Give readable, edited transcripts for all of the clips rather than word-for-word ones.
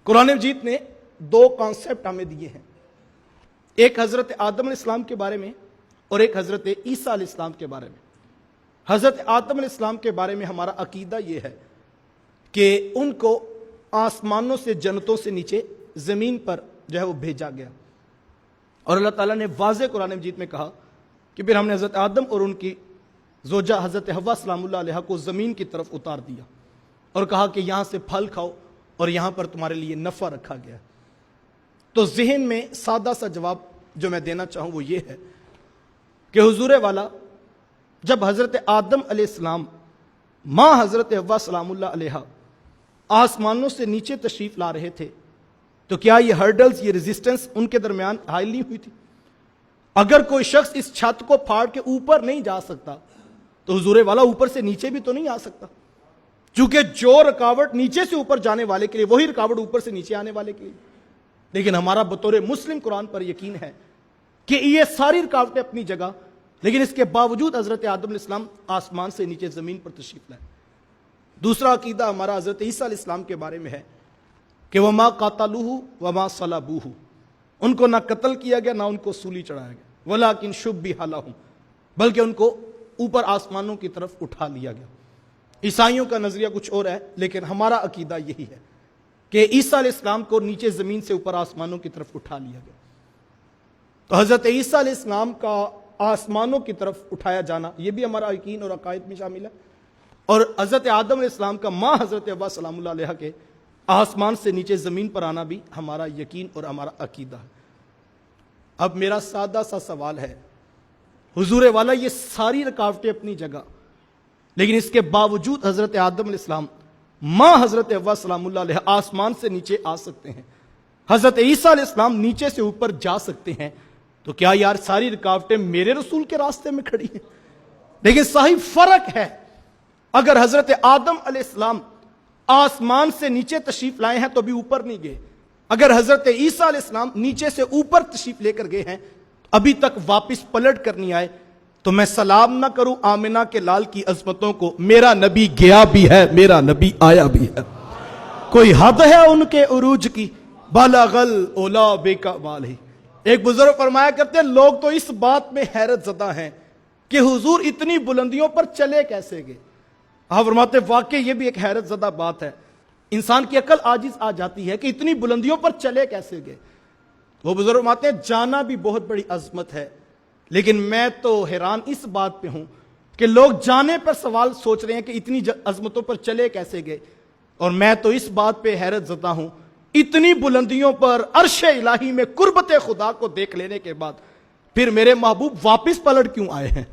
قرآن مجید نے دو کانسیپٹ ہمیں دیے ہیں، ایک حضرت آدم علیہ السلام کے بارے میں اور ایک حضرت عیسیٰ علیہ السلام کے بارے میں۔ حضرت آدم علیہ السلام کے بارے میں ہمارا عقیدہ یہ ہے کہ ان کو آسمانوں سے، جنتوں سے نیچے زمین پر جو ہے وہ بھیجا گیا، اور اللہ تعالیٰ نے واضح قرآن مجید میں کہا کہ پھر ہم نے حضرت آدم اور ان کی زوجہ حضرت حوا سلام اللہ علیہ کو زمین کی طرف اتار دیا اور کہا کہ یہاں سے پھل کھاؤ اور یہاں پر تمہارے لیے نفع رکھا گیا۔ تو ذہن میں سادہ سا جواب جو میں دینا چاہوں وہ یہ ہے کہ حضور والا جب حضرت آدم علیہ السلام ماں حضرت حوا سلام اللہ علیہ آسمانوں سے نیچے تشریف لا رہے تھے تو کیا یہ ہرڈلز، یہ ریزسٹنس ان کے درمیان حائل نہیں ہوئی تھی؟ اگر کوئی شخص اس چھت کو پھاڑ کے اوپر نہیں جا سکتا تو حضور والا اوپر سے نیچے بھی تو نہیں آ سکتا، چونکہ جو رکاوٹ نیچے سے اوپر جانے والے کے لیے وہی رکاوٹ اوپر سے نیچے آنے والے کے لیے۔ لیکن ہمارا بطور مسلم قرآن پر یقین ہے کہ یہ ساری رکاوٹیں اپنی جگہ، لیکن اس کے باوجود حضرت آدم علیہ السلام آسمان سے نیچے زمین پر تشریف لائے۔ دوسرا عقیدہ ہمارا حضرت عیسیٰ علیہ السلام کے بارے میں ہے کہ وما قاتلوہ وما صلبوہ، ان کو نہ قتل کیا گیا نہ ان کو سولی چڑھایا گیا، ولکن شبہ لہم، بلکہ ان کو اوپر آسمانوں کی طرف اٹھا لیا گیا۔ عیسائیوں کا نظریہ کچھ اور ہے، لیکن ہمارا عقیدہ یہی ہے کہ عیسیٰ علیہ السلام کو نیچے زمین سے اوپر آسمانوں کی طرف اٹھا لیا گیا۔ تو حضرت عیسیٰ علیہ السلام کا آسمانوں کی طرف اٹھایا جانا یہ بھی ہمارا یقین اور عقائد میں شامل ہے، اور حضرت آدم علیہ السلام کا ماں حضرت حوا سلام اللہ علیہ کے آسمان سے نیچے زمین پر آنا بھی ہمارا یقین اور ہمارا عقیدہ ہے۔ اب میرا سادہ سا سوال ہے، حضور والا یہ ساری رکاوٹیں اپنی جگہ، لیکن اس کے باوجود حضرت آدم علیہ السلام ماں حضرت حوا سلام اللہ علیہ آسمان سے نیچے آ سکتے ہیں، حضرت عیسیٰ علیہ السلام نیچے سے اوپر جا سکتے ہیں، تو کیا یار ساری رکاوٹیں میرے رسول کے راستے میں کھڑی ہیں؟ لیکن صحیح فرق ہے، اگر حضرت آدم علیہ السلام آسمان سے نیچے تشریف لائے ہیں تو بھی اوپر نہیں گئے، اگر حضرت عیسیٰ علیہ السلام نیچے سے اوپر تشریف لے کر گئے ہیں ابھی تک واپس پلٹ کر نہیں آئے، تو میں سلام نہ کروں آمنہ کے لال کی عظمتوں کو، میرا نبی گیا بھی ہے، میرا نبی آیا بھی ہے، کوئی حد ہے ان کے عروج کی، بالغل اولا بے کمال ہی۔ ایک بزرگ فرمایا کرتے ہیں لوگ تو اس بات میں حیرت زدہ ہیں کہ حضور اتنی بلندیوں پر چلے کیسے گئے۔ آپ فرماتے واقعی یہ بھی ایک حیرت زدہ بات ہے، انسان کی عقل عاجز آ جاتی ہے کہ اتنی بلندیوں پر چلے کیسے گئے۔ وہ بزرگ فرماتے ہیں جانا بھی بہت بڑی عظمت ہے، لیکن میں تو حیران اس بات پہ ہوں کہ لوگ جانے پر سوال سوچ رہے ہیں کہ اتنی عظمتوں پر چلے کیسے گئے، اور میں تو اس بات پہ حیرت زدہ ہوں اتنی بلندیوں پر عرش الہی میں قربت خدا کو دیکھ لینے کے بعد پھر میرے محبوب واپس پلٹ کیوں آئے ہیں؟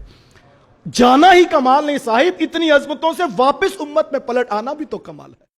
جانا ہی کمال نہیں صاحب، اتنی عظمتوں سے واپس امت میں پلٹ آنا بھی تو کمال ہے۔